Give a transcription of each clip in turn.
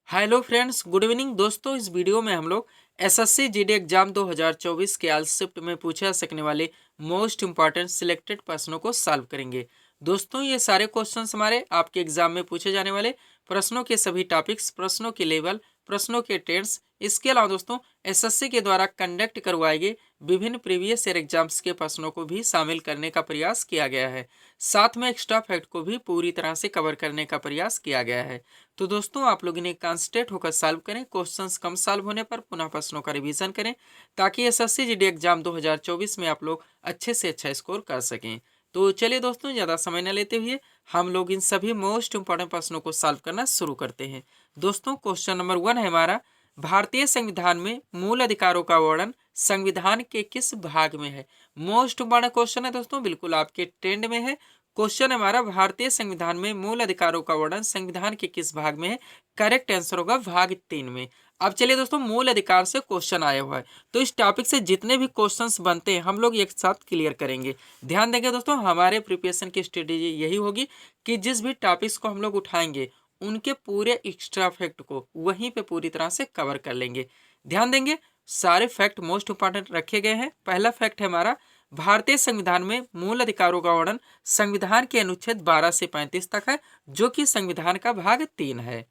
Hello friends, good evening दोस्तों। इस video में हम लोग एसएससी जीडी एग्जाम 2024 के आल शिफ्ट में पूछे जा सकने वाले मोस्ट इंपॉर्टेंट सिलेक्टेड प्रश्नों को सॉल्व करेंगे। दोस्तों, ये सारे क्वेश्चंस हमारे आपके एग्जाम में पूछे जाने वाले प्रश्नों के सभी टॉपिक्स, प्रश्नों के लेवल, प्रश्नों के टेंस, इसके अलावा दोस्तों एसएससी के द्वारा कंडक्ट करवाए गए विभिन्न प्रीवियस ईयर एग्जाम्स के प्रश्नों को भी शामिल करने का प्रयास किया गया है। साथ में एक्स्ट्रा फैक्ट को भी पूरी तरह से कवर करने का प्रयास किया गया है। तो दोस्तों, आप लोग इन्हें कॉन्सेंट्रेट होकर सॉल्व करें। क्वेश्चंस कम सॉल्व होने पर पुनः प्रश्नों का रिवीजन करें ताकि एसएससी जीडी एग्जाम 2024 में आप लोग अच्छे से अच्छा स्कोर कर सकें। तो चलिए दोस्तों, ज़्यादा समय न लेते हुए हम लोग इन सभी मोस्ट इंपॉर्टेंट प्रश्नों को सॉल्व करना शुरू करते हैं। दोस्तों, क्वेश्चन नंबर 1 है हमारा, भारतीय संविधान में मूल अधिकारों का वर्णन संविधान के किस भाग में है। मोस्ट इंपॉर्टेंट क्वेश्चन है दोस्तों, बिल्कुल आपके ट्रेंड में है। क्वेश्चन हमारा, भारतीय संविधान में मूल अधिकारों का वर्णन संविधान के किस भाग में है। करेक्ट आंसर होगा भाग 3 में। अब चलिए दोस्तों, मूल अधिकार से क्वेश्चन आया हुआ है, तो इस टॉपिक से जितने भी क्वेश्चंस बनते हैं हम लोग एक साथ क्लियर करेंगे। ध्यान देंगे दोस्तों, हमारे प्रिपरेशन की स्ट्रेटेजी यही होगी कि जिस भी टॉपिक्स को हम लोग उठाएंगे उनके पूरे एक्स्ट्रा फैक्ट को वहीं पे पूरी तरह से कवर कर लेंगे। ध्यान देंगे, सारे फैक्ट मोस्ट इंपॉर्टेंट रखे गए हैं। पहला फैक्ट है हमारा, भारतीय संविधान में मूल अधिकारों का वर्णन संविधान के अनुच्छेद 12 से 35 तक है, जो कि संविधान का भाग 3 है।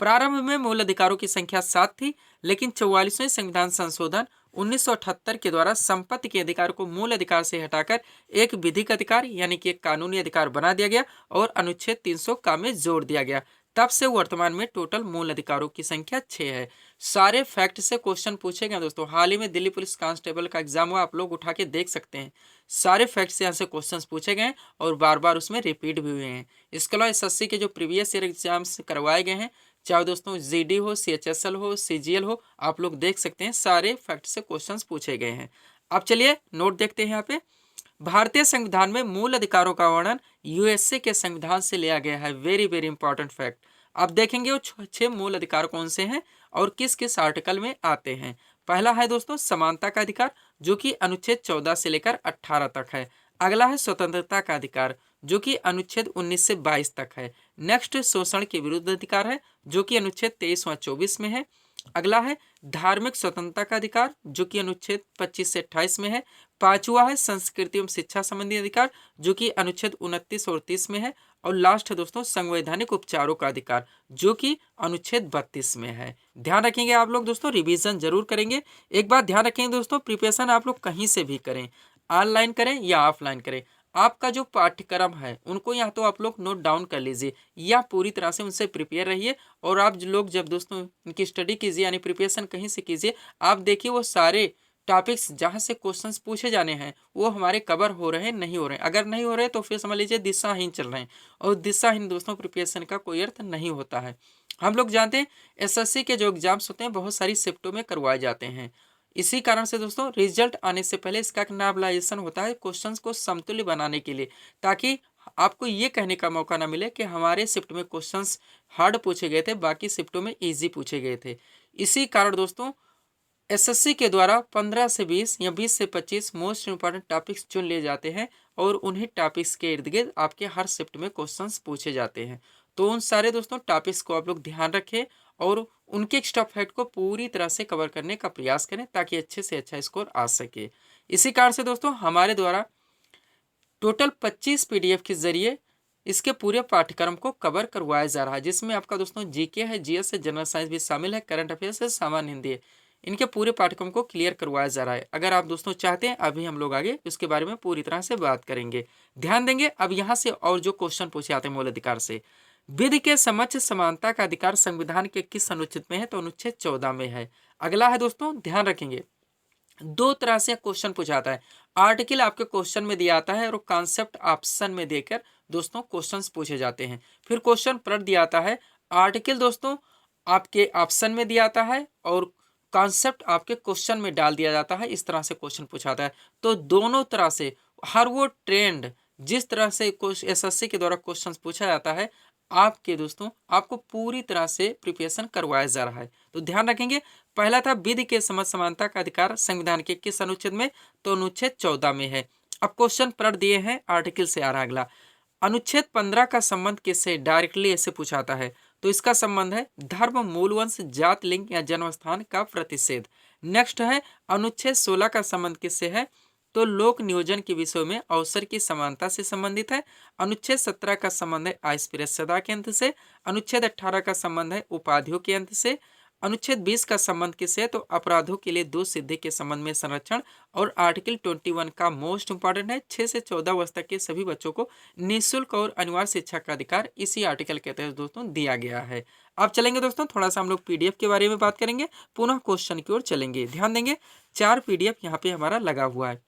प्रारंभ में मूल अधिकारों की संख्या 7 थी, लेकिन 44वें संविधान संशोधन 1978 के द्वारा संपत्ति के अधिकार को मूल अधिकार से हटाकर एक विधिक अधिकार यानी कि एक कानूनी अधिकार बना दिया गया और अनुच्छेद 300 का में जोड़ दिया गया। तब से वर्तमान में टोटल मूल अधिकारों की संख्या 6 है। सारे फैक्ट से क्वेश्चन पूछे गए दोस्तों। हाल ही में दिल्ली पुलिस कांस्टेबल का एग्जाम हुआ, आप लोग उठा के देख सकते हैं। सारे फैक्ट से यहाँ से क्वेश्चन पूछे गए और बार बार उसमें रिपीट भी हुए हैं। इसके अलावा एसएससी के जो प्रीवियस ईयर एग्जाम्स करवाए गए हैं, चाहे दोस्तों जीडी हो, सीएचएसएल हो, सीजीएल हो, आप लोग देख सकते हैं सारे फैक्ट से क्वेश्चंस पूछे गए हैं। अब चलिए नोट देखते हैं यहाँ पे। भारतीय संविधान में मूल अधिकारों का वर्णन यूएसए के संविधान से लिया गया है। Very very important fact. अब देखेंगे वो 6 मूल अधिकार कौन से हैं और किस किस आर्टिकल में आते हैं। पहला है दोस्तों समानता का अधिकार, जो कि अनुच्छेद 14 से लेकर 18 तक है। अगला है स्वतंत्रता का अधिकार, जो कि अनुच्छेद 19 से 22 तक है। नेक्स्ट शोषण के विरुद्ध अधिकार है, जो कि अनुच्छेद 23 व 24 में है। अगला है धार्मिक स्वतंत्रता का अधिकार, जो कि अनुच्छेद 25 से 28 में है। पांचवा है संस्कृति एवं शिक्षा संबंधी अधिकार, जो कि अनुच्छेद 29 और 30 में है। और लास्ट है दोस्तों संवैधानिक उपचारों का अधिकार, जो कि अनुच्छेद 32 में है। ध्यान रखेंगे आप लोग दोस्तों, रिवीजन जरूर करेंगे। एक बात ध्यान रखेंगे दोस्तों, प्रिपरेशन आप लोग कहीं से भी करें, ऑनलाइन करें या ऑफलाइन करें, आपका जो पाठ्यक्रम है उनको या तो आप लोग नोट डाउन कर लीजिए या पूरी तरह से उनसे प्रिपेयर रहिए। और आप लोग जब दोस्तों इनकी स्टडी कीजिए यानी प्रिपरेशन कहीं से कीजिए, आप देखिए वो सारे टॉपिक्स जहाँ से क्वेश्चंस पूछे जाने हैं वो हमारे कवर हो रहे हैं नहीं हो रहे हैं। अगर नहीं हो रहे तो फिर समझ लीजिए दिशाहीन चल रहे हैं, और दिशाहीन दोस्तों प्रिपरेशन का कोई अर्थ नहीं होता है। हम लोग जानते हैं एसएससी के जो एग्जाम्स होते हैं बहुत सारी शिफ्टों में करवाए जाते हैं। इसी कारण से दोस्तों रिजल्ट आने से पहले इसका नॉर्मलाइजेशन होता है क्वेश्चंस को समतुल्य बनाने के लिए, ताकि आपको ये कहने का मौका ना मिले कि हमारे शिफ्ट में क्वेश्चंस हार्ड पूछे गए थे, बाकी शिफ्टों में इजी पूछे गए थे। इसी कारण दोस्तों एसएससी के द्वारा 15 से 20 या 20 से 25 मोस्ट इंपॉर्टेंट टॉपिक्स चुन लिए जाते हैं और उन्हीं टॉपिक्स के इर्द गिर्द आपके हर शिफ्ट में क्वेश्चंस पूछे जाते हैं। तो उन सारे दोस्तों टॉपिक्स को आप लोग ध्यान रखें और उनके एक्स्ट्रा फैक्ट को पूरी तरह से कवर करने का प्रयास करें ताकि अच्छे से अच्छा स्कोर आ सके। इसी कारण से दोस्तों हमारे द्वारा टोटल 25 पीडीएफ के जरिए इसके पूरे पाठ्यक्रम को कवर करवाया जा रहा है, जिसमें आपका दोस्तों जीके है, जीएस है, जनरल साइंस भी शामिल है, करंट अफेयर्स है, सामान्य हिंदी है। इनके पूरे पाठ्यक्रम को क्लियर करवाया जा रहा है। अगर आप दोस्तों चाहते हैं अभी हम लोग आगे उसके बारे में पूरी तरह से बात करेंगे। ध्यान देंगे अब यहाँ से और जो क्वेश्चन पूछे जाते हैं मूल अधिकार से, विधि के समक्ष समानता का अधिकार संविधान के किस अनुच्छेद में है, तो अनुच्छेद 14 में है। अगला है दोस्तों ध्यान रखेंगे, दो तरह से क्वेश्चन पूछाता है। आर्टिकल आपके क्वेश्चन में दिया आता है और कॉन्सेप्ट ऑप्शन में देकर दोस्तों क्वेश्चंस पूछे जाते हैं। फिर क्वेश्चन प्रश्न दिया आता है, आर्टिकल दोस्तों आपके ऑप्शन में दिया आता है और कॉन्सेप्ट आपके क्वेश्चन में डाल दिया जाता है। इस तरह से क्वेश्चन पूछाता है। तो दोनों तरह से हर वो ट्रेंड जिस तरह से एसएससी के द्वारा क्वेश्चन पूछा जाता है, आपके दोस्तों आपको पूरी तरह से प्रिपरेशन करवाया जा रहा है। तो ध्यान रखेंगे, पहला था विधि के समक्ष समानता का अधिकार संविधान के किस अनुच्छेद में, तो अनुच्छेद 14 में है। अब क्वेश्चन पढ़ दिए हैं, आर्टिकल से आ रहा अगला, अनुच्छेद 15 का संबंध किससे, डायरेक्टली ऐसे पूछाता है। तो इसका संबंध है धर्म, मूल वंश, जात, लिंग या जन्म स्थान का प्रतिषेध। नेक्स्ट है अनुच्छेद 16 का संबंध किससे है, तो लोक नियोजन के विषय में अवसर की समानता से संबंधित है। अनुच्छेद 17 का संबंध है अस्पृश्यता के अंत से। अनुच्छेद 18 का संबंध है उपाधियों के अंत से। अनुच्छेद 20 का संबंध किससे है, तो अपराधों के लिए दोष सिद्धि के संबंध में संरक्षण। और आर्टिकल 21 का मोस्ट इंपॉर्टेंट है, 6 से 14 वर्ष तक के सभी बच्चों को निःशुल्क और अनिवार्य शिक्षा का अधिकार इसी आर्टिकल के तहत दोस्तों दिया गया है। अब चलेंगे दोस्तों थोड़ा सा हम लोग पीडीएफ के बारे में बात करेंगे, पुनः क्वेश्चन की ओर चलेंगे। ध्यान देंगे 4 पीडीएफ यहाँ पे हमारा लगा हुआ है।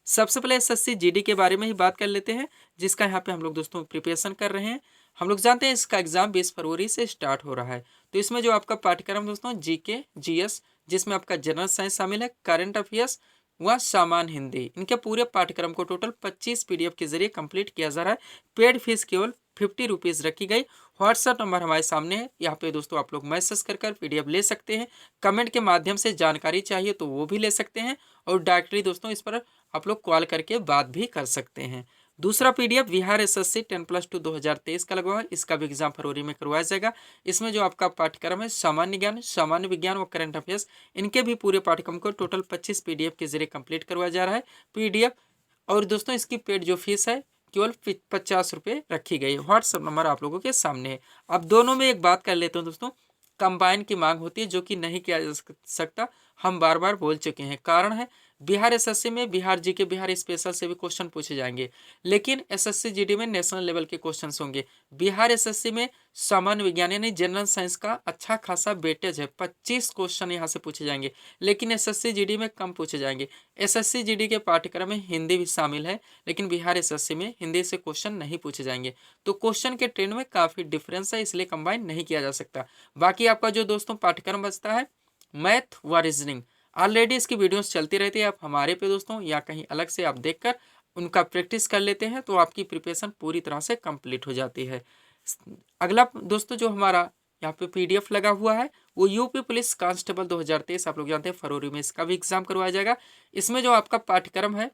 सबसे पहले एसएससी जीडी के बारे में ही बात कर लेते हैं, जिसका यहाँ पे हम लोग दोस्तों प्रिपरेशन कर रहे हैं। हम लोग जानते हैं इसका एग्जाम 20 फरवरी से स्टार्ट हो रहा है। तो इसमें जो आपका पाठ्यक्रम दोस्तों जीके, जीएस, जिसमें आपका जनरल साइंस शामिल है, करंट अफेयर्स व सामान्य हिंदी, इनके पूरे पाठ्यक्रम को टोटल 25 पीडीएफ के जरिए कंप्लीट किया जा रहा है। पेड फीस केवल 50 रुपीज़ रखी गई। व्हाट्सएप नंबर हमारे सामने है, यहाँ पे दोस्तों आप लोग मैसेज कर पीडीएफ ले सकते हैं। कमेंट के माध्यम से जानकारी चाहिए तो वो भी ले सकते हैं, और डायरेक्टली दोस्तों इस पर आप लोग कॉल करके बात भी कर सकते हैं। दूसरा पीडीएफ बिहार एसएससी 10+2 2023 का लगा हुआ है, इसका भी एग्जाम फरवरी में करवाया जाएगा। इसमें जो आपका पाठ्यक्रम है सामान्य ज्ञान, सामान्य विज्ञान व करंट अफेयर्स, इनके भी पूरे पाठ्यक्रम को टोटल 25 पीडीएफ के जरिए कंप्लीट करवाया जा रहा है पीडीएफ। और दोस्तों इसकी पेड जो फीस है केवल 50 रुपये रखी गई है। व्हाट्सएप नंबर आप लोगों के सामने है। अब दोनों में एक बात कर लेते हैं दोस्तों, कंबाइन की मांग होती है जो कि नहीं किया जा सकता, हम बार बार बोल चुके हैं। कारण है बिहार एसएससी में बिहार जीके, बिहार स्पेशल से भी क्वेश्चन पूछे जाएंगे, लेकिन एसएससी जीडी में नेशनल लेवल के क्वेश्चन होंगे। बिहार एसएससी में सामान्य विज्ञान यानी जनरल साइंस का अच्छा खासा वेटेज है, 25 क्वेश्चन यहाँ से पूछे जाएंगे, लेकिन एसएससी जीडी में कम पूछे जाएंगे। एसएससी जीडी के पाठ्यक्रम में हिंदी भी शामिल है, लेकिन बिहार एसएससी में हिंदी से क्वेश्चन नहीं पूछे जाएंगे। तो क्वेश्चन के ट्रेंड में काफ़ी डिफरेंस है, इसलिए कंबाइन नहीं किया जा सकता। बाकी आपका जो दोस्तों पाठ्यक्रम बचता है मैथ व रीजनिंग, ऑलरेडी इसकी वीडियोस चलती रहती है, आप हमारे पे दोस्तों या कहीं अलग से आप देखकर उनका प्रैक्टिस कर लेते हैं तो आपकी प्रिपरेशन पूरी तरह से कंप्लीट हो जाती है। अगला दोस्तों जो हमारा यहाँ पे पीडीएफ लगा हुआ है वो यूपी पुलिस कांस्टेबल 2023, आप लोग जानते हैं फरवरी में इसका भी एग्जाम करवाया जाएगा। इसमें जो आपका पाठ्यक्रम है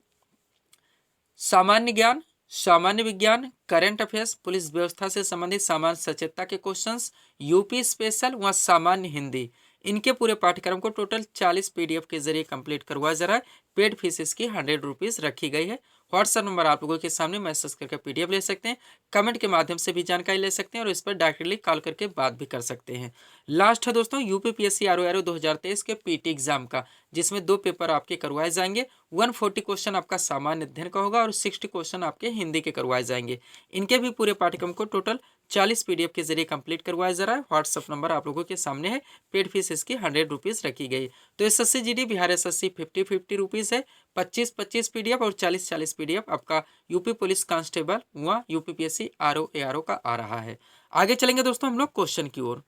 सामान्य ज्ञान, सामान्य विज्ञान, करंट अफेयर्स, पुलिस व्यवस्था से संबंधित सामान्य सचेतता के क्वेश्चंस, यूपी स्पेशल व सामान्य हिंदी, इनके पूरे पाठ्यक्रम को टोटल 40 पीडीएफ के जरिए कंप्लीट करवाया जा रहा है। पेड फीस इसकी 100 रुपीज़ रखी गई है। व्हाट्सएप नंबर आप लोगों के सामने मैसेज करके पीडीएफ ले सकते हैं, कमेंट के माध्यम से भी जानकारी ले सकते हैं और इस पर डायरेक्टली कॉल करके बात भी कर सकते हैं। लास्ट है दोस्तों यूपीपीएससी आरओ 2023 के पीटी एग्जाम का, जिसमें 2 पेपर आपके करवाए जाएंगे। 140 क्वेश्चन आपका सामान्य अध्ययन का होगा और 60 क्वेश्चन आपके हिंदी के करवाए जाएंगे। इनके भी पूरे पाठ्यक्रम को टोटल 40 पीडीएफ के जरिए कंप्लीट करवाया जा रहा है। व्हाट्सएप नंबर आप लोगों के सामने है, पेड फीस इसकी 100 रुपीज़ रखी गई। तो SSC GD Bihar SSC 50-50 rupees है, 25-25 पीडीएफ और 40-40 पीडीएफ आपका यूपी पुलिस कांस्टेबल व यूपीपीएससी आरओ का आ रहा है। आगे चलेंगे दोस्तों हम लोग क्वेश्चन की ओर।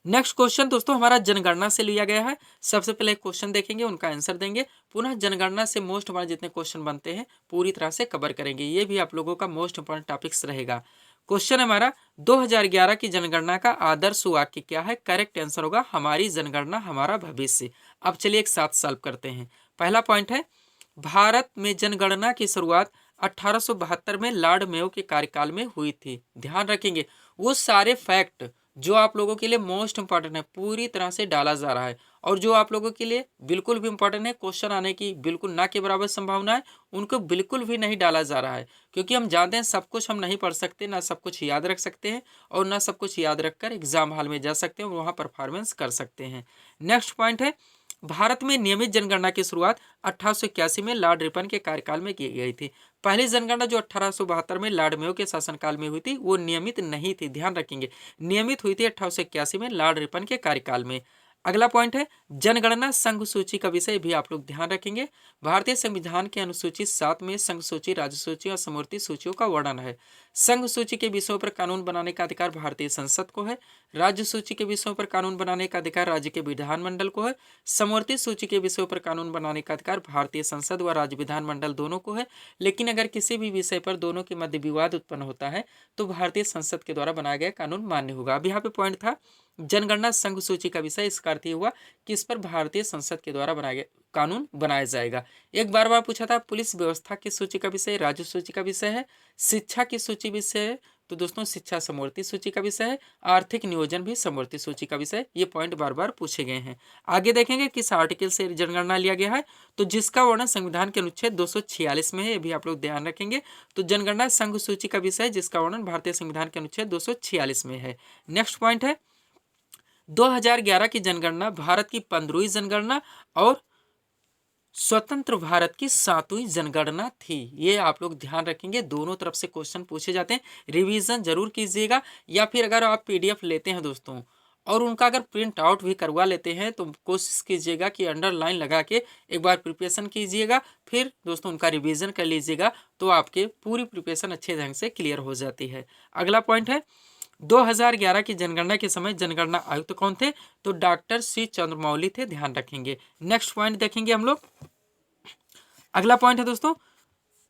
नेक्स्ट क्वेश्चन दोस्तों हमारा जनगणना से लिया गया है। सबसे पहले क्वेश्चन देखेंगे, उनका आंसर देंगे, पुनः जनगणना से मोस्ट हमारे जितने क्वेश्चन बनते हैं पूरी तरह से कवर करेंगे। ये भी आप लोगों का मोस्ट इंपॉर्टेंट टॉपिक्स रहेगा। क्वेश्चन हमारा 2011 की जनगणना का आदर्श वाक्य क्या है? करेक्ट आंसर होगा हमारी जनगणना हमारा भविष्य। अब चलिए एक साथ सॉल्व करते हैं। पहला पॉइंट है भारत में जनगणना की शुरुआत 1872 में लॉर्ड मेयो के कार्यकाल में हुई थी। ध्यान रखेंगे वो सारे फैक्ट जो आप लोगों के लिए मोस्ट इंपॉर्टेंट है पूरी तरह से डाला जा रहा है, और जो आप लोगों के लिए बिल्कुल भी इंपॉर्टेंट है, क्वेश्चन आने की बिल्कुल ना के बराबर संभावना है, उनको बिल्कुल भी नहीं डाला जा रहा है। क्योंकि हम जानते हैं सब कुछ हम नहीं पढ़ सकते, ना सब कुछ याद रख सकते हैं, और ना सब कुछ याद रखकर एग्जाम हॉल में जा सकते हैं और वहाँ परफॉर्मेंस कर सकते हैं। नेक्स्ट पॉइंट है भारत में नियमित जनगणना की शुरुआत 1881 में लॉर्ड रिपन के कार्यकाल में की गई थी। पहली जनगणना जो 1872 में लॉर्ड मेयो के शासनकाल में हुई थी वो नियमित नहीं थी। ध्यान रखेंगे नियमित हुई थी 1881 में लॉर्ड रिपन के कार्यकाल में। अगला पॉइंट है जनगणना संघ सूची का विषय भी आप लोग ध्यान रखेंगे। भारतीय संविधान के अनुसूची 7 में संघ सूची, राज्य सूची और समवर्ती सूचियों का वर्णन है। संघ सूची के विषयों पर कानून बनाने का अधिकार भारतीय संसद को है। राज्य सूची के विषयों पर कानून बनाने का अधिकार राज्य के विधानमंडल को है। समवर्ती सूची के विषयों पर कानून बनाने का अधिकार भारतीय संसद व राज्य विधानमंडल दोनों को है। लेकिन अगर किसी भी विषय पर दोनों के मध्य विवाद उत्पन्न होता है तो भारतीय संसद के द्वारा बनाया गया कानून मान्य होगा। अब यहाँ पे पॉइंट था जनगणना संघ सूची का विषय, इसका अर्थ हुआ कि इस पर भारतीय संसद के द्वारा बनाया गया कानून बनाया जाएगा। एक बार पूछा था पुलिस व्यवस्था की सूची का विषय, राज्य सूची का विषय है, शिक्षा की सूची विषय है, तो दोस्तों शिक्षा समवर्ती सूची का विषय है, आर्थिक नियोजन भी समवर्ती सूची का विषय। ये पॉइंट बार बार पूछे गए हैं। आगे देखेंगे किस आर्टिकल से जनगणना लिया गया है, तो जिसका वर्णन संविधान के अनुच्छेद 246 में है, ये भी आप लोग ध्यान रखेंगे। तो जनगणना संघ सूची का विषय जिसका वर्णन भारतीय संविधान के अनुच्छेद 246 में है। नेक्स्ट पॉइंट है 2011 की जनगणना भारत की 15वीं जनगणना और स्वतंत्र भारत की 7वीं जनगणना थी। ये आप लोग ध्यान रखेंगे, दोनों तरफ से क्वेश्चन पूछे जाते हैं, रिवीजन जरूर कीजिएगा। या फिर अगर आप पीडीएफ लेते हैं दोस्तों और उनका अगर प्रिंट आउट भी करवा लेते हैं तो कोशिश कीजिएगा कि अंडरलाइन लगा के एक बार प्रिपरेशन कीजिएगा, फिर दोस्तों उनका रिवीजन कर लीजिएगा, तो आपके पूरी प्रिपरेशन अच्छे ढंग से क्लियर हो जाती है। अगला पॉइंट है 2011 की जनगणना के समय जनगणना आयुक्त कौन थे, तो डॉक्टर सी चंद्रमौली थे, ध्यान रखेंगे। नेक्स्ट पॉइंट देखेंगे हम लोग। अगला पॉइंट है दोस्तों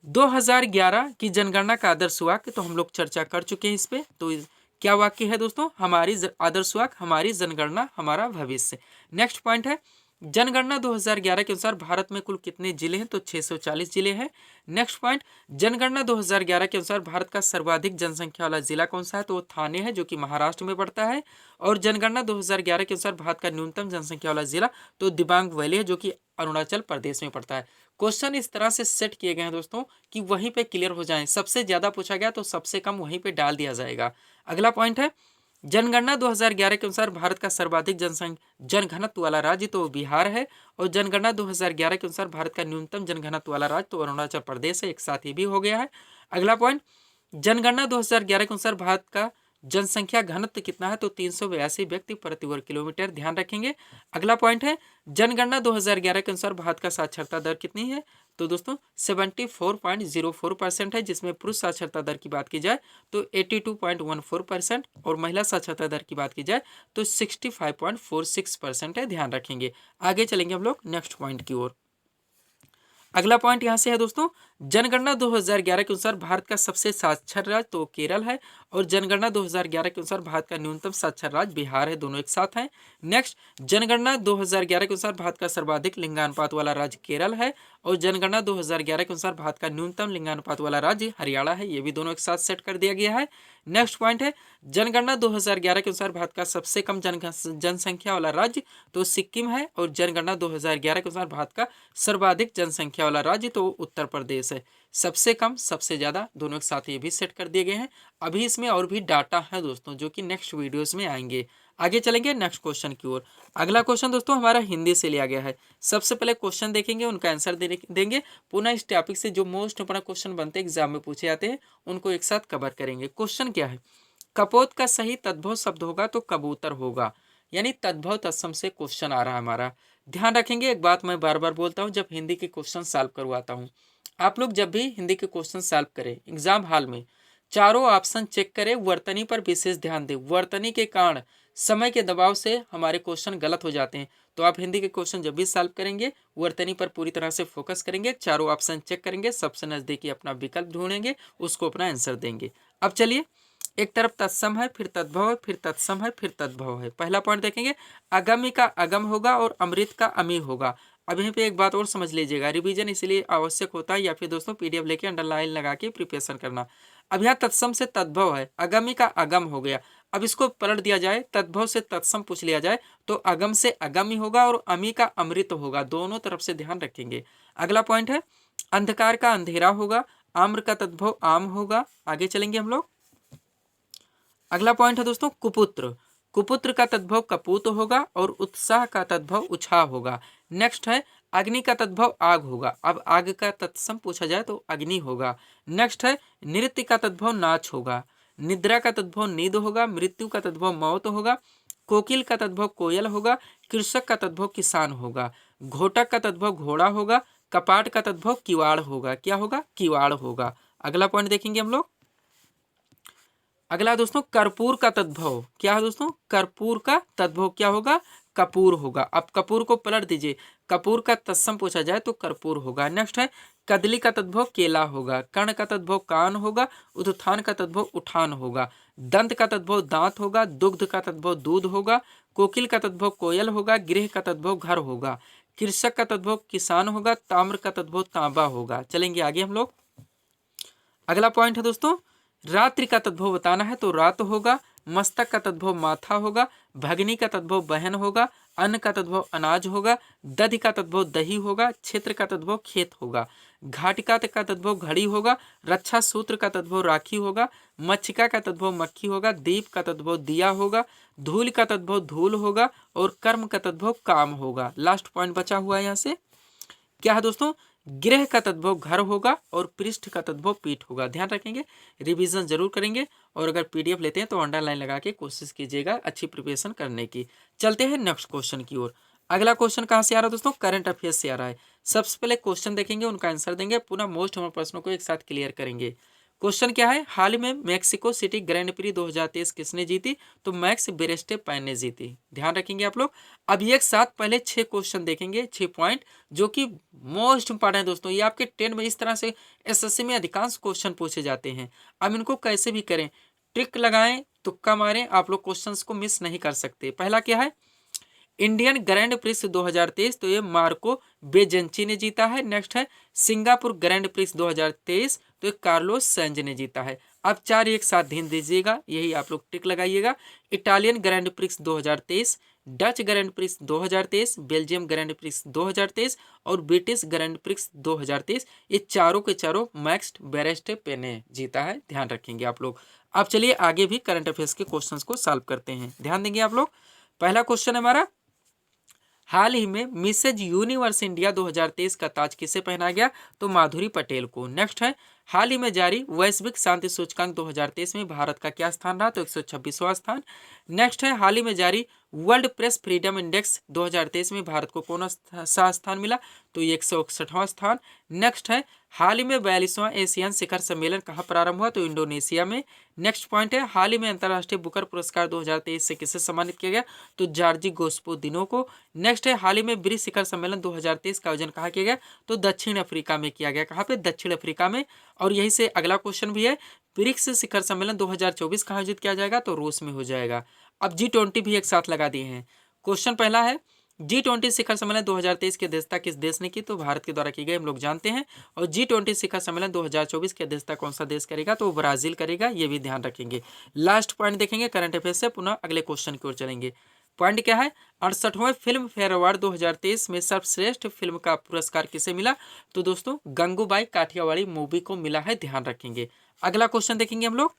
2011 की जनगणना का आदर्श वाक्य, तो हम लोग चर्चा कर चुके हैं इस पे। तो क्या वाक्य है दोस्तों, हमारी आदर्श वाक्य हमारी जनगणना हमारा भविष्य। नेक्स्ट पॉइंट है जनगणना 2011 के अनुसार भारत में कुल कितने जिले हैं, तो 640 जिले हैं। नेक्स्ट पॉइंट जनगणना 2011 के अनुसार भारत का सर्वाधिक जनसंख्या वाला जिला कौन सा है, तो वो थाने है जो कि महाराष्ट्र में पड़ता है। और जनगणना 2011 के अनुसार भारत का न्यूनतम जनसंख्या वाला जिला तो दिबांग वैली है जो कि अरुणाचल प्रदेश में पड़ता है। क्वेश्चन इस तरह से सेट किए गए हैं दोस्तों कि वहीं पे क्लियर हो जाए, सबसे ज्यादा पूछा गया तो सबसे कम वहीं पे डाल दिया जाएगा। अगला पॉइंट है जनगणना 2011 के अनुसार भारत का सर्वाधिक जनघनत्व वाला राज्य तो बिहार है, और जनगणना 2011 के अनुसार भारत का न्यूनतम जनघनत्व वाला राज्य तो अरुणाचल प्रदेश है, एक साथ ही भी हो गया है। अगला पॉइंट जनगणना 2011 के अनुसार भारत का जनसंख्या घनत्व कितना है, तो 382 व्यक्ति प्रति वर्ग किलोमीटर, ध्यान रखेंगे। अगला पॉइंट है जनगणना 2011 के अनुसार भारत का साक्षरता दर कितनी है, तो दोस्तों 74.04% है, जिसमें पुरुष साक्षरता दर की बात की जाए तो 82.14% और महिला साक्षरता दर की बात की जाए तो 65.46% है, ध्यान रखेंगे। आगे चलेंगे हम लोग नेक्स्ट पॉइंट की ओर। अगला पॉइंट यहाँ से है दोस्तों जनगणना 2011 के अनुसार भारत का सबसे साक्षर राज्य तो केरल है, और जनगणना 2011 के अनुसार भारत का न्यूनतम साक्षर राज्य बिहार है, दोनों एक साथ हैं। नेक्स्ट जनगणना 2011 के अनुसार भारत का सर्वाधिक लिंगानुपात वाला राज्य केरल है, और जनगणना 2011 के अनुसार भारत का न्यूनतम लिंगानुपात वाला राज्य हरियाणा है, ये भी दोनों एक साथ सेट कर दिया गया है। नेक्स्ट पॉइंट है जनगणना 2011 के अनुसार भारत का सबसे कम जनसंख्या वाला राज्य तो सिक्किम है, और जनगणना 2011 के अनुसार भारत का सर्वाधिक जनसंख्या वाला राज्य तो उत्तर प्रदेश है। सबसे कम सबसे ज्यादा दोनों एक साथ ये भी सेट कर दिए गए हैं। अभी इसमें और भी डाटा है दोस्तों जो कि नेक्स्ट वीडियोस में आएंगे। आगे चलेंगे नेक्स्ट क्वेश्चन की ओर। अगला क्वेश्चन दोस्तों हमारा हिंदी से लिया गया है। सबसे पहले क्वेश्चन देखेंगे, उनका आंसर देंगे, पुनः इस टॉपिक से जो मोस्ट इंपोर्टेंट क्वेश्चन बनते हैं एग्जाम में पूछे जाते हैं उनको एक साथ कवर करेंगे। क्वेश्चन क्या है, कपोत का सही तद्भव शब्द होगा तो कबूतर होगा, यानी तद्भव तत्सम से क्वेश्चन आ रहा है हमारा। ध्यान रखेंगे, एक बात मैं बार बार बोलता हूँ, जब हिंदी के क्वेश्चन सॉल्व करवाता हूँ, आप लोग जब भी हिंदी के क्वेश्चन सॉल्व करें एग्जाम हॉल में, चारों ऑप्शन चेक करें, वर्तनी पर विशेष ध्यान दें। वर्तनी के कारण समय के दबाव से हमारे क्वेश्चन गलत हो जाते हैं, तो आप हिंदी के क्वेश्चन जब भी सॉल्व करेंगे वर्तनी पर पूरी तरह से फोकस करेंगे, चारों ऑप्शन चेक करेंगे, सबसे नजदीकी अपना विकल्प ढूंढेंगे, उसको अपना आंसर देंगे। अब चलिए, एक तरफ तत्सम है, फिर तद्भव है, फिर तत्सम है, फिर तद्भव है। पहला पॉइंट देखेंगे, अगम्य का अगम होगा और अमृत का अमी होगा। अब यहीं पे एक बात और समझ लीजिएगा, रिवीजन इसलिए आवश्यक होता है या फिर दोस्तों पीडीएफ लेके अंडरलाइन लगा के प्रिपरेशन करना। अब यहाँ तत्सम से तद्भव है, अगम्य का अगम हो गया। अब इसको पलट दिया जाए, तद्भव से तत्सम पूछ लिया जाए तो अगम से अगम्य होगा और अमी का अमृत होगा, दोनों तरफ से ध्यान रखेंगे। अगला पॉइंट है अंधकार का अंधेरा होगा, आम्र का तद्भव आम होगा। आगे चलेंगे हम लोग। अगला पॉइंट है दोस्तों कुपुत्र, कुपुत्र का तद्भव कपूत होगा और उत्साह का तद्भव उत्साह होगा। नेक्स्ट है अग्नि का तद्भव आग होगा, अब आग का तत्सम पूछा जाए तो अग्नि होगा। नेक्स्ट है नृत्य का तद्भव नाच होगा, निद्रा का तद्भव नींद होगा, मृत्यु का तद्भव मौत होगा, कोकिल का तद्भव कोयल होगा, कृषक का तद्भव किसान होगा, घोटक का तद्भव घोड़ा होगा, कपाट का तद्भव किवाड़ होगा। क्या होगा, किवाड़ होगा। अगला पॉइंट देखेंगे हम लोग। अगला दोस्तों कर्पूर का तद्भव क्या है दोस्तों, कर्पूर का तद्भव क्या होगा, कपूर होगा। अब कपूर को पलट दीजिए, कपूर का तत्सम पूछा जाए तो कर्पूर होगा। नेक्स्ट है कदली का तद्भव केला होगा, कर्ण का तद्भव कान होगा, उत्थान का तद्भव उठान होगा, दंत का तद्भव दांत होगा, दुग्ध का तद्भव दूध होगा, कोकिल का तद्भव कोयल होगा, गृह का तद्भव घर होगा, कृषक का तद्भव किसान होगा, ताम्र का तद्भव तांबा होगा। चलेंगे आगे हम लोग। अगला पॉइंट है दोस्तों रात्रि का तद्भव बताना है तो रात होगा, मस्तक का तद्भव माथा होगा, भगनी का तद्भव बहन होगा, अन्न का तद्भव अनाज होगा, दधि का तद्भव दही होगा, क्षेत्र का तद्भव खेत होगा, घाटिका का तद्भव घड़ी होगा, रक्षा सूत्र का तद्भव राखी होगा, मच्छिका का तद्भव मक्खी होगा, दीप का तद्भव दिया होगा, धूल का तद्भव धूल होगा और कर्म का तद्भव काम होगा। लास्ट पॉइंट बचा हुआ है यहाँ से क्या है दोस्तों, गृह का तद्भव घर होगा और पृष्ठ का तद्भव पीठ होगा। ध्यान रखेंगे, रिवीजन जरूर करेंगे और अगर पीडीएफ लेते हैं तो अंडरलाइन लगा के कोशिश कीजिएगा अच्छी प्रिपरेशन करने की। चलते हैं नेक्स्ट क्वेश्चन की ओर। अगला क्वेश्चन कहाँ से आ रहा है दोस्तों, करंट अफेयर्स से आ रहा है। सबसे पहले क्वेश्चन देखेंगे, उनका आंसर देंगे, पुनः मोस्ट हमारे प्रश्नों को एक साथ क्लियर करेंगे। क्वेश्चन क्या है, हाल ही में मैक्सिको सिटी ग्रैंड प्री 2023 किसने जीती, तो मैक्स वेरस्टेपेन ने जीती। ध्यान रखेंगे आप लोग। अब एक साथ पहले 6 क्वेश्चन देखेंगे, 6 पॉइंट जो कि मोस्ट इंपॉर्टेंट है दोस्तों। ये आपके 10 में इस तरह से एसएससी में अधिकांश क्वेश्चन पूछे जाते हैं। अब इनको कैसे भी करें, ट्रिक लगाएं, तुक्का मारें, आप लोग क्वेश्चंस को मिस नहीं कर सकते। पहला क्या है, इंडियन ग्रैंड प्रिक्स 2023, तो ये मार्को बेजेंची ने जीता है। नेक्स्ट है सिंगापुर ग्रैंड प्रिक्स 2023, तो ये कार्लोस सेंज ने जीता है। अब 4 एक साथ ध्यान दीजिएगा, यही आप लोग टिक लगाइएगा। Italian grand prix 2023, Dutch grand prix 2023, Belgium grand prix 2023 और ब्रिटिश ग्रैंड प्रिक्स 2023, ये चारों के चारों मैक्स वेरस्टेपेन ने जीता है। ध्यान रखेंगे आप लोग। अब चलिए आगे भी करंट अफेयर्स के क्वेश्चंस को सॉल्व करते हैं, ध्यान देंगे आप लोग। पहला क्वेश्चन है हमारा, हाल ही में मिसेज यूनिवर्स इंडिया 2023 का ताज किसे पहनाया गया, तो माधुरी पटेल को। नेक्स्ट है, हाल ही में जारी वैश्विक शांति सूचकांक 2023 में भारत का क्या स्थान रहा, तो 126वां स्थान। नेक्स्ट है, हाल ही में जारी वर्ल्ड प्रेस फ्रीडम इंडेक्स 2023 में भारत को कौन सा स्थान मिला, तो 161वां स्थान। नेक्स्ट है, हाल ही में 42वां एशियन शिखर सम्मेलन कहाँ प्रारंभ हुआ, तो इंडोनेशिया में। नेक्स्ट पॉइंट है, हाल ही में अंतर्राष्ट्रीय बुकर पुरस्कार 2023 से किसे सम्मानित किया गया, तो जॉर्जी गोस्पोदिनो को। नेक्स्ट है, हाल ही में ब्रिक्स शिखर सम्मेलन 2023 का आयोजन कहाँ किया गया, तो दक्षिण अफ्रीका में किया गया। कहाँ पे, दक्षिण अफ्रीका में। और यही से अगला क्वेश्चन भी है, ब्रिक्स शिखर सम्मेलन 2024 कहाँ आयोजित किया जाएगा, तो रूस में हो जाएगा। अब G20 भी एक साथ लगा दिए हैं। क्वेश्चन पहला है, G20 शिखर सम्मेलन 2023 की अध्यक्षता किस देश ने की, तो भारत के द्वारा की गई, हम लोग जानते हैं। और G20 शिखर सम्मेलन 2024 की अध्यक्षता कौन सा देश करेगा, तो ब्राजील करेगा, ये भी ध्यान रखेंगे। लास्ट पॉइंट देखेंगे करंट अफेयर्स से, पुनः अगले क्वेश्चन की ओर चलेंगे। पॉइंट क्या है, 68वें फिल्म फेयर अवार्ड 2023 में सर्वश्रेष्ठ फिल्म का पुरस्कार किसे मिला, तो दोस्तों गंगूबाई काठियावाड़ी मूवी को मिला है, ध्यान रखेंगे। अगला क्वेश्चन देखेंगे हम लोग।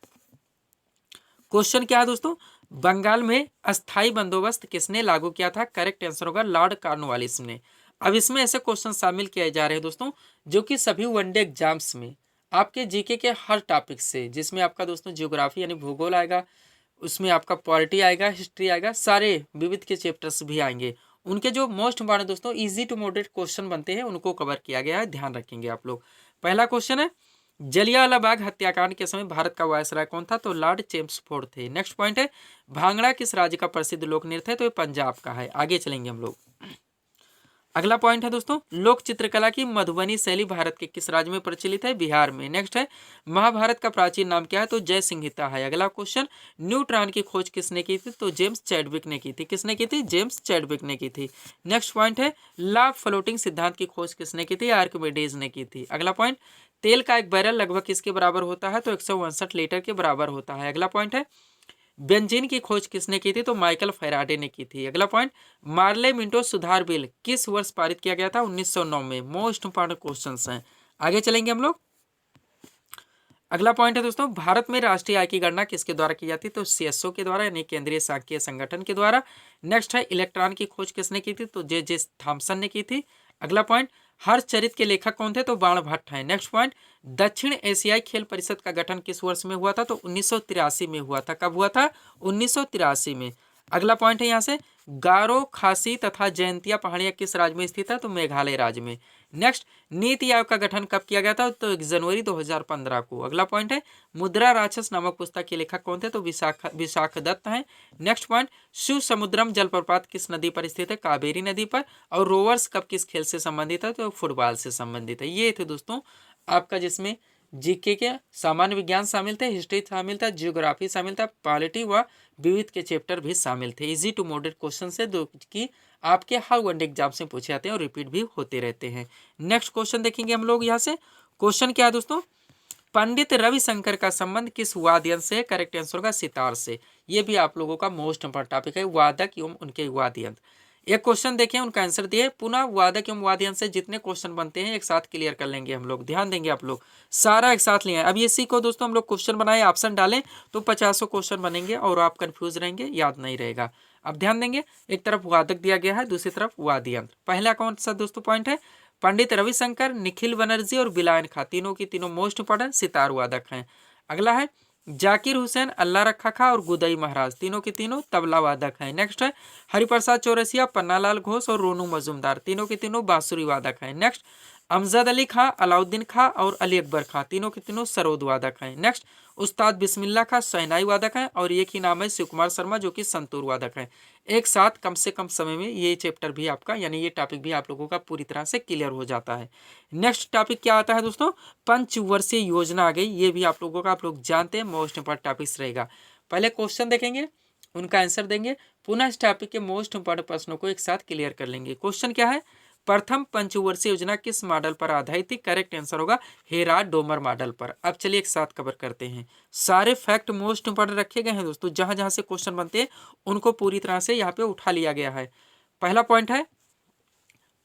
क्वेश्चन क्या है दोस्तों, बंगाल में अस्थाई बंदोबस्त किसने लागू किया था, करेक्ट आंसर होगा लॉर्ड कॉर्नवालिस ने। अब इसमें ऐसे क्वेश्चन शामिल किए जा रहे हैं दोस्तों जो कि सभी वनडे एग्जाम्स में आपके जीके के हर टॉपिक से, जिसमें आपका दोस्तों ज्योग्राफी यानी भूगोल आएगा, उसमें आपका पॉलिटी आएगा, हिस्ट्री आएगा, सारे विविध के चैप्टर्स भी आएंगे। उनके जो मोस्ट इंपॉर्टेंट दोस्तों इजी टू मॉडरेट क्वेश्चन बनते हैं उनको कवर किया गया है, ध्यान रखेंगे आप लोग। पहला क्वेश्चन है, जलियांवाला बाग हत्याकांड के समय भारत का वायसराय कौन था, तो लॉर्ड चेम्सफोर्ड थे। नेक्स्ट पॉइंट है, भांगड़ा किस राज्य का प्रसिद्ध लोक नृत्य है, तो ये पंजाब का है। आगे चलेंगे हम लोग। अगला पॉइंट है दोस्तों, लोक चित्रकला की मधुबनी शैली भारत के किस राज्य में प्रचलित है, बिहार में। नेक्स्ट है, महाभारत का प्राचीन नाम क्या है, तो जय संहिता है। अगला क्वेश्चन, न्यूट्रॉन की खोज किसने की थी, तो जेम्स चैडविक ने की थी। किसने की थी, जेम्स चैडविक ने की थी। नेक्स्ट पॉइंट है, लॉ फ्लोटिंग सिद्धांत की खोज किसने की थी, आर्किमिडीज ने की थी। अगला पॉइंट, तेल का एक बैरल लगभग किसके बराबर होता है, तो 159 लीटर के बराबर होता है। अगला पॉइंट है, बेंजीन की खोज किसने की थी, तो माइकल फैराडे ने की थी। अगला पॉइंट, मार्ले मिंटो सुधार बिल किस वर्ष पारित किया गया था, 1909 में। मोस्ट इंपॉर्टेंट क्वेश्चंस हैं, आगे चलेंगे हम लोग। अगला पॉइंट है दोस्तों, भारत में राष्ट्रीय आय की गणना किसके द्वारा की जाती है, तो सीएसओ के द्वारा यानी केंद्रीय सांख्यिकीय संगठन के द्वारा। नेक्स्ट है, इलेक्ट्रॉन की खोज किसने की थी, तो जे थॉमसन ने की थी। अगला पॉइंट, हर्षचरित के लेखक कौन थे, तो बाणभट्ट हैं। नेक्स्ट पॉइंट, दक्षिण एशियाई खेल परिषद का गठन किस वर्ष में हुआ था, तो 1983 में हुआ था। कब हुआ था, 1983 में। अगला पॉइंट है यहाँ से, गारो, खासी तथा जयंतिया पहाड़ियाँ किस राज्य में स्थित है, तो मेघालय राज्य में। नेक्स्ट, नीति आयोग का गठन कब किया गया था, तो 1 जनवरी 2015 को। अगला पॉइंट है, मुद्रा राक्षस नामक पुस्तक के लेखक कौन थे, तो विशाख दत्त हैं। नेक्स्ट पॉइंट, शिव समुद्रम जलप्रपात किस नदी पर स्थित है, कावेरी नदी पर। और रोवर्स कप किस खेल से संबंधित है, तो फुटबॉल से संबंधित है। ये थे दोस्तों आपका जिसमें जीके के सामान्य विज्ञान शामिल थे, हिस्ट्री शामिल था, जियोग्राफी शामिल था, पॉलिटी व विविध के चैप्टर भी शामिल थे। इजी टू मॉडरेट क्वेश्चन से जो कि आपके हर वनडे एग्जाम से पूछे जाते हैं और रिपीट भी होते रहते हैं। नेक्स्ट क्वेश्चन देखेंगे हम लोग यहाँ से। क्वेश्चन क्या है दोस्तों, पंडित रविशंकर का संबंध किस वाद्य यंत्र से है? करेक्ट आंसर होगा सितार से। ये भी आप लोगों का मोस्ट इंपोर्टेंट टॉपिक है, वादक एवं उनके वाद्य यंत्र। एक क्वेश्चन देखें, उनका आंसर दिए। पुनः वादक एवं वाद्य यंत्र से जितने क्वेश्चन बनते हैं एक साथ क्लियर कर लेंगे हम लोग, ध्यान देंगे आप लोग, सारा एक साथ लिए। अब ये सीखो दोस्तों, हम लोग क्वेश्चन बनाए, ऑप्शन डालें तो 50 क्वेश्चन बनेंगे और आप कंफ्यूज रहेंगे, याद नहीं रहेगा। अब ध्यान देंगे, एक तरफ वादक दिया गया है, दूसरी तरफ वाद्य यंत्र। पहला कौन सा दोस्तों पॉइंट है? पंडित रविशंकर, निखिल बनर्जी और बिलायन खां, तीनों की तीनों मोस्ट इंपोर्टेंट सितार वादक हैं। अगला है जाकिर हुसैन, अल्लाह रखा खां और गुदई महाराज, तीनों के तीनों तबला वादक हैं। नेक्स्ट है हरिप्रसाद चौरसिया, पन्नालाल घोष और रोनू मजूमदार, तीनों के तीनों बांसुरी वादक हैं। नेक्स्ट अमजद अली खां, अलाउद्दीन खां और अली अकबर खां, तीनों के तीनों सरोद वादक हैं। नेक्स्ट उस्ताद बिस्मिल्लाह खां शहनाई वादक हैं और एक ही नाम है शिव कुमार शर्मा जो कि संतूर वादक हैं। एक साथ कम से कम समय में ये चैप्टर भी आपका यानी ये टॉपिक भी आप लोगों का पूरी तरह से क्लियर हो जाता है। नेक्स्ट टॉपिक क्या आता है दोस्तों? पंचवर्षीय योजना आ गई, ये भी आप लोगों का, आप लोग जानते हैं, मोस्ट इंपोर्टेंट टॉपिक्स रहेगा। पहले क्वेश्चन देखेंगे, उनका आंसर देंगे, पुनः इस टॉपिक के मोस्ट इंपोर्टेंट प्रश्नों को एक साथ क्लियर कर लेंगे। क्वेश्चन क्या है? प्रथम पंचवर्षीय योजना किस मॉडल पर आधारित थी? करेक्ट आंसर होगा हेरा डोमर मॉडल पर। अब चलिए एक साथ कवर करते हैं, सारे फैक्ट मोस्ट इंपोर्टेंट रखे गए हैं दोस्तों, जहां जहां से क्वेश्चन बनते हैं उनको पूरी तरह से यहाँ पे उठा लिया गया है। पहला पॉइंट है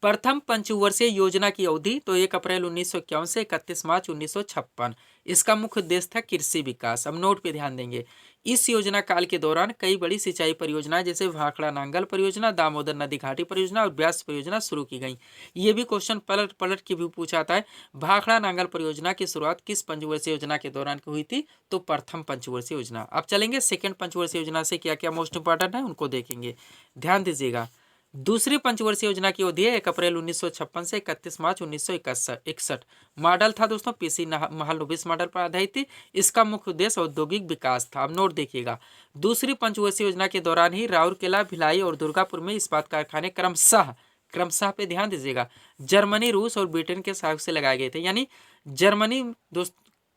प्रथम पंचवर्षीय योजना की अवधि तो 1 अप्रैल 1951 से 31 मार्च 1956। इसका मुख्य उद्देश्य था कृषि विकास। अब नोट पे ध्यान देंगे, इस योजना काल के दौरान कई बड़ी सिंचाई परियोजनाएं जैसे भाखड़ा नांगल परियोजना, दामोदर नदी घाटी परियोजना और ब्यास परियोजना शुरू की गई। ये भी क्वेश्चन पलट पलट के भी पूछा जाता है, भाखड़ा नांगल परियोजना की शुरुआत किस पंचवर्षीय योजना के दौरान हुई थी? तो प्रथम पंचवर्षीय योजना। अब चलेंगे सेकेंड पंचवर्षीय योजना से क्या क्या मोस्ट इंपॉर्टेंट है उनको देखेंगे, ध्यान दीजिएगा। दूसरी पंचवर्षीय योजना की अवधि 1 अप्रैल 1956 से 31 मार्च 1961। मॉडल था दोस्तों पीसी महालनोबिस मॉडल पर आधारित थी। इसका मुख्य उद्देश्य औद्योगिक विकास था। अब नोट देखिएगा, दूसरी पंचवर्षीय योजना के दौरान ही राउरकेला, भिलाई और दुर्गापुर में इस्पात कारखाने क्रमशः पे ध्यान दीजिएगा जर्मनी, रूस और ब्रिटेन के सहयोग से लगाए गए थे। यानी जर्मनी दोस्त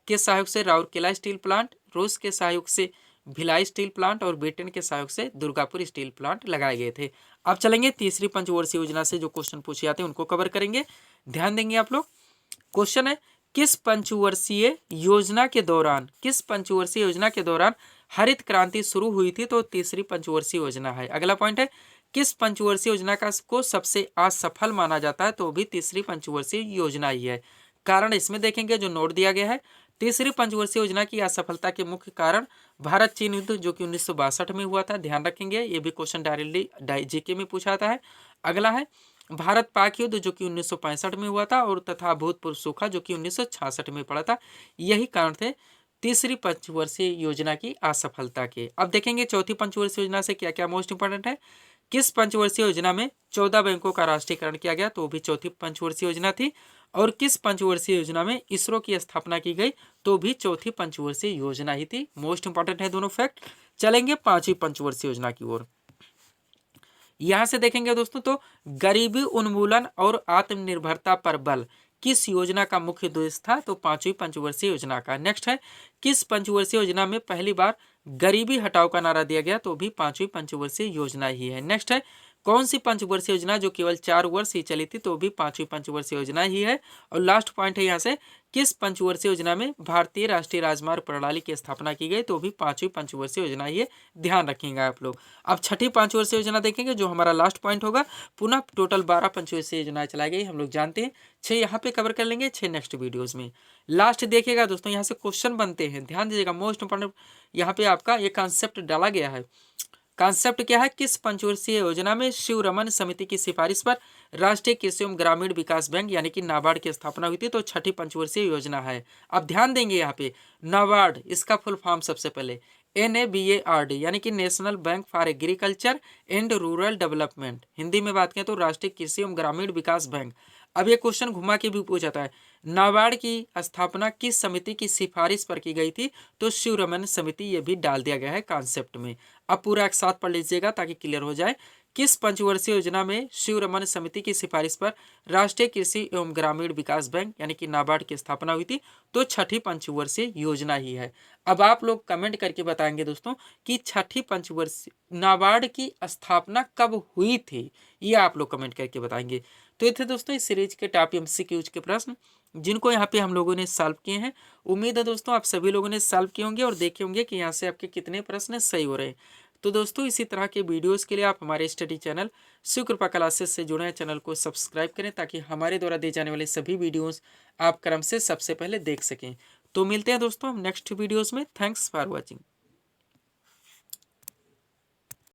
के सहयोग से राउरकेला स्टील प्लांट, रूस के सहयोग से भिलाई स्टील प्लांट और ब्रिटेन के सहयोग से दुर्गापुर स्टील प्लांट लगाए गए थे। अब चलेंगे तीसरी पंचवर्षीय योजना से जो क्वेश्चन पूछे जाते हैं उनको कवर करेंगे, ध्यान देंगे आप लोग। क्वेश्चन है किस पंचवर्षीय योजना के दौरान हरित क्रांति शुरू हुई थी? तो तीसरी पंचवर्षीय योजना है। अगला पॉइंट है किस पंचवर्षीय योजना को सबसे असफल माना जाता है? तो भी तीसरी पंचवर्षीय योजना ही है। कारण इसमें देखेंगे जो नोट दिया गया है, तीसरी पंचवर्षीय योजना की असफलता के मुख्य कारण भारत चीन युद्ध जो कि 1962 में हुआ था, ध्यान रखेंगे, ये भी क्वेश्चन डायरेक्टली जीके में पूछा जाता है। अगला है भारत पाक युद्ध जो कि 1965 में हुआ था और तथा भूतपूर्व सूखा जो कि 1966 में पड़ा था। यही कारण थे तीसरी पंचवर्षीय योजना की असफलता के। अब देखेंगे चौथी पंचवर्षीय योजना से क्या क्या मोस्ट इंपोर्टेंट है। किस पंचवर्षीय योजना में 14 बैंकों का राष्ट्रीयकरण किया गया? तो भी चौथी पंचवर्षीय योजना थी। और किस पंचवर्षीय योजना में इसरो की स्थापना की गई? तो भी चौथी पंचवर्षीय योजना ही थी। मोस्ट इंपोर्टेंट है दोनों फैक्ट। चलेंगे पांचवी पंचवर्षीय योजना की ओर। यहां से देखेंगे दोस्तों तो गरीबी उन्मूलन और आत्मनिर्भरता पर बल किस योजना का मुख्य उद्देश्य था? तो पांचवी पंचवर्षीय योजना का। नेक्स्ट है किस पंचवर्षीय योजना में पहली बार गरीबी हटाओ का नारा दिया गया? तो भी पांचवी पंचवर्षीय योजना ही है। नेक्स्ट है कौन सी पंचवर्षीय योजना जो केवल 4 वर्ष ही चली थी? तो भी पांचवी पंचवर्षीय योजना ही है। और लास्ट पॉइंट है यहाँ से किस पंचवर्षीय योजना में भारतीय राष्ट्रीय राजमार्ग प्रणाली की स्थापना की गई? तो भी पांचवी पंचवर्षीय योजना ही है, ध्यान रखेंगे आप लोग। अब छठी पंचवर्षीय योजना देखेंगे जो हमारा लास्ट पॉइंट होगा। पुनः टोटल 12 पंचवर्षीय योजनाएं चलाई गई, हम लोग जानते हैं। 6 यहाँ पे कवर कर लेंगे, 6 नेक्स्ट वीडियोज में। लास्ट देखिएगा दोस्तों, यहाँ से क्वेश्चन बनते हैं, ध्यान दीजिएगा। मोस्ट इंपोर्टेंट यहाँ पे आपका एक कॉन्सेप्ट डाला गया है। कॉन्सेप्ट क्या है? किस पंचवर्षीय योजना में शिवरमन समिति की सिफारिश पर राष्ट्रीय कृषि एवं ग्रामीण विकास बैंक यानी कि नाबार्ड की स्थापना हुई थी? तो छठी पंचवर्षीय योजना है। अब ध्यान देंगे यहाँ पे नाबार्ड, इसका फुल फॉर्म सबसे पहले NABARD यानी कि national bank for agriculture and rural development. Hindi में बात करें तो राष्ट्रीय कृषि एवं ग्रामीण विकास बैंक। अब ये क्वेश्चन घुमा के भी पूछा जाता है, नाबार्ड की स्थापना किस समिति की सिफारिश पर की गई थी? तो शिवरमन समिति, ये भी डाल दिया गया है कॉन्सेप्ट में। अब पूरा एक साथ पढ़ लीजिएगा ताकि क्लियर हो जाए। किस पंचवर्षीय योजना में शिवरमन समिति की सिफारिश पर राष्ट्रीय कृषि एवं ग्रामीण विकास बैंक यानी कि नाबार्ड की स्थापना हुई थी? तो छठी पंचवर्षीय योजना ही है। अब आप लोग कमेंट करके बताएंगे दोस्तों कि छठी पंचवर्षीय नाबार्ड की स्थापना कब हुई थी, ये आप लोग कमेंट करके बताएंगे। तो ये थे दोस्तों इस सीरीज के टॉप एमसीक्यूज के प्रश्न जिनको यहाँ पे हम लोगों ने सॉल्व किए हैं। उम्मीद है दोस्तों आप सभी लोगों ने सॉल्व किए होंगे और देखे होंगे कि यहाँ से आपके कितने प्रश्न सही हो रहे हैं। तो दोस्तों इसी तरह के वीडियोस के लिए आप हमारे स्टडी चैनल शिव कृपा क्लासेस से जुड़े हैं, चैनल को सब्सक्राइब करें ताकि हमारे द्वारा दी जाने वाले सभी वीडियोस आप क्रम से सबसे पहले देख सकें। तो मिलते हैं दोस्तों हम नेक्स्ट वीडियोस में। Thanks for watching.